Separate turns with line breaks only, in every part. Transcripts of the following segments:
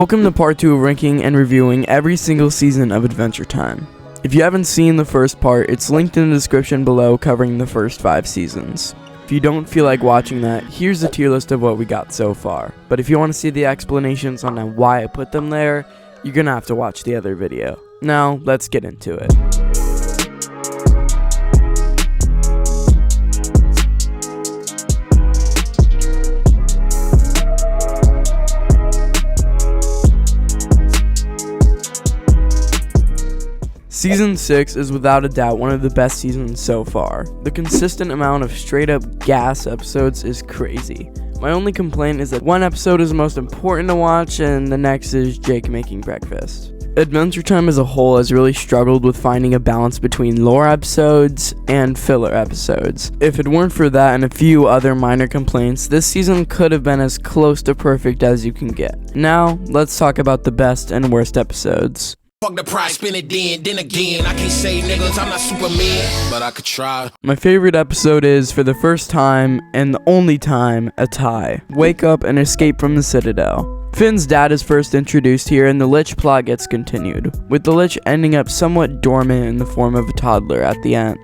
Welcome to part 2 of ranking and reviewing every single season of Adventure Time. If you haven't seen the first part, it's linked in the description below covering the first 5 seasons. If you don't feel like watching that, here's the tier list of what we got so far. But if you want to see the explanations on why I put them there, you're gonna have to watch the other video. Now, let's get into it. Season 6 is without a doubt one of the best seasons so far. The consistent amount of straight up gas episodes is crazy. My only complaint is that one episode is the most important to watch and the next is Jake making breakfast. Adventure Time as a whole has really struggled with finding a balance between lore episodes and filler episodes. If it weren't for that and a few other minor complaints, this season could have been as close to perfect as you can get. Now, let's talk about the best and worst episodes.
Fuck the price, spin it then again. I can't say niggas, I'm not Superman, but I could try.
My favorite episode is, for the first time, and the only time, a tie. Wake up and escape from the Citadel. Finn's dad is first introduced here and the Lich plot gets continued, with the Lich ending up somewhat dormant in the form of a toddler at the end.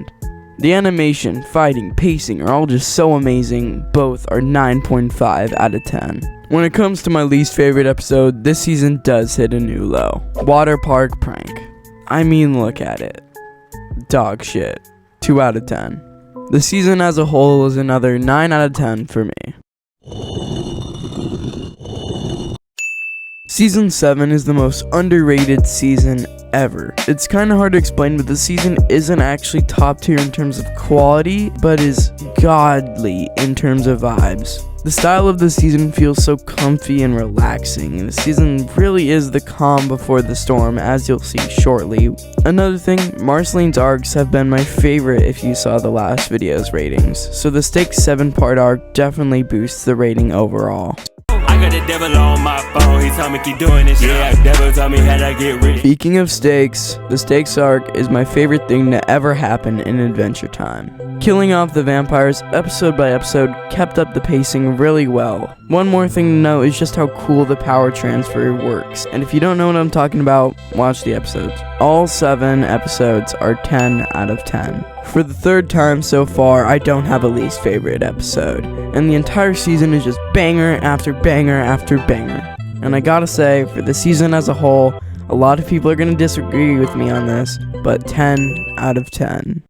The animation, fighting, pacing are all just so amazing, both are 9.5 out of 10. When it comes to my least favorite episode, this season does hit a new low. Water Park Prank. I mean, look at it. Dog shit. 2 out of 10. The season as a whole is another 9 out of 10 for me. Season 7 is the most underrated season ever. It's kinda hard to explain, but the season isn't actually top tier in terms of quality, but is godly in terms of vibes. The style of the season feels so comfy and relaxing, and the season really is the calm before the storm, as you'll see shortly. Another thing, Marceline's arcs have been my favorite if you saw the last video's ratings, so the Stakes 7-part arc definitely boosts the rating overall.
I got the devil on my phone, he told me keep doing this. Yeah, devil told me how to get rich.
Speaking of stakes, the Stakes arc is my favorite thing to ever happen in Adventure Time. Killing off the vampires episode by episode kept up the pacing really well. One more thing to note is just how cool the power transfer works, and if you don't know what I'm talking about, watch the episodes. All 7 episodes are 10 out of 10. For the 3rd time so far, I don't have a least favorite episode, and the entire season is just banger after banger after banger. And I gotta say, for the season as a whole, a lot of people are gonna disagree with me on this, but 10 out of 10.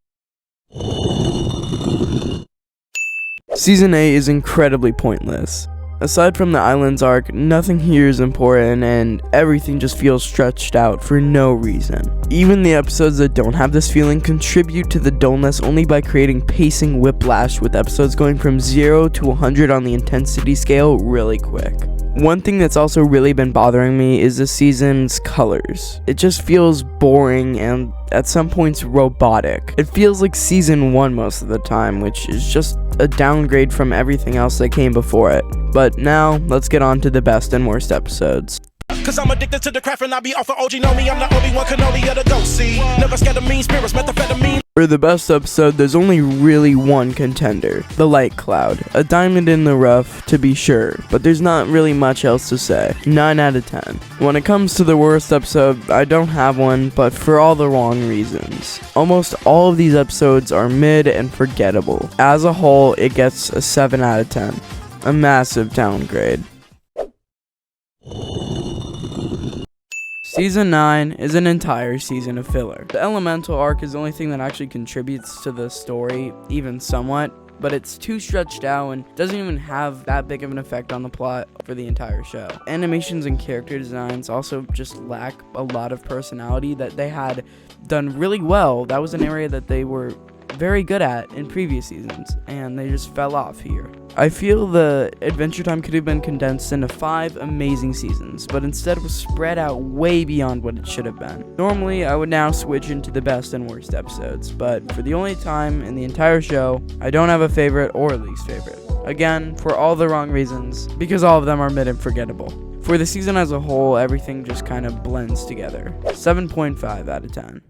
Season 8 is incredibly pointless. Aside from the Islands arc, nothing here is important and everything just feels stretched out for no reason. Even the episodes that don't have this feeling contribute to the dullness only by creating pacing whiplash, with episodes going from 0 to 100 on the intensity scale really quick. One thing that's also really been bothering me is the season's colors. It just feels boring and at some points robotic. It feels like season 1 most of the time, which is just a downgrade from everything else that came before it. But now, let's get on to the best and worst episodes.
Cause I'm addicted to the craft and I be off of OG, know me, I'm the only one Canoli of the ghost, see. Never scared of mean spirits, methamphetamine.
For the best episode, there's only really one contender, the Light Cloud. A diamond in the rough, to be sure, but there's not really much else to say. 9 out of 10. When it comes to the worst episode, I don't have one, but for all the wrong reasons. Almost all of these episodes are mid and forgettable. As a whole, it gets a 7 out of 10. A massive downgrade. Season 9 is an entire season of filler. The Elemental arc is the only thing that actually contributes to the story, even somewhat, but it's too stretched out and doesn't even have that big of an effect on the plot for the entire show. Animations and character designs also just lack a lot of personality that they had done really well. That was an area that they were very good at in previous seasons, and they just fell off here. I feel the Adventure Time could have been condensed into 5 amazing seasons, but instead was spread out way beyond what it should have been. Normally, I would now switch into the best and worst episodes, but for the only time in the entire show, I don't have a favorite or least favorite. Again, for all the wrong reasons, because all of them are mid and forgettable. For the season as a whole, everything just kind of blends together. 7.5 out of 10.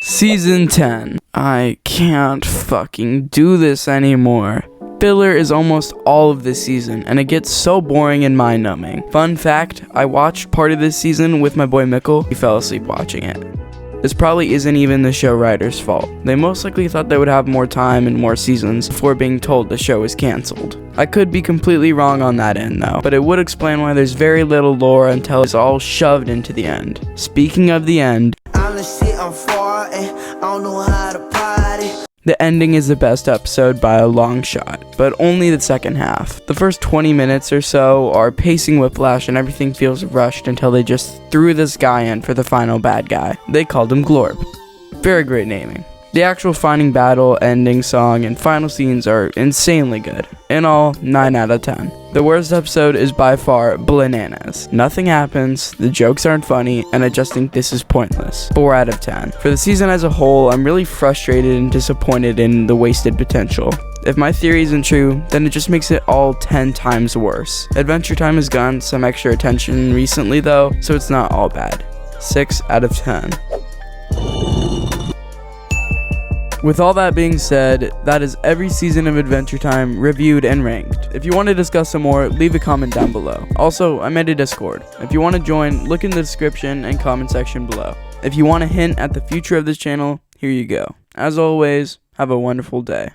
Season 10. I can't fucking do this anymore. Filler is almost all of this season, and it gets so boring and mind-numbing. Fun fact, I watched part of this season with my boy Mickle. He fell asleep watching it. This probably isn't even the show writers' fault. They most likely thought they would have more time and more seasons before being told the show is cancelled. I could be completely wrong on that end though, but it would explain why there's very little lore until it's all shoved into the end. Speaking of the end, the ending is the best episode by a long shot, but only the second half. The first 20 minutes or so are pacing whiplash and everything feels rushed until they just threw this guy in for the final bad guy. They called him Glorp. Very great naming. The actual final battle, ending song, and final scenes are insanely good. In all, 9 out of 10. The worst episode is by far bananas. Nothing happens, the jokes aren't funny, and I just think this is pointless. 4 out of 10. For the season as a whole, I'm really frustrated and disappointed in the wasted potential. If my theory isn't true, then it just makes it all 10 times worse. Adventure Time has gotten some extra attention recently though, so it's not all bad. 6 out of 10. With all that being said, that is every season of Adventure Time reviewed and ranked. If you want to discuss some more, leave a comment down below. Also, I made a Discord. If you want to join, look in the description and comment section below. If you want a hint at the future of this channel, here you go. As always, have a wonderful day.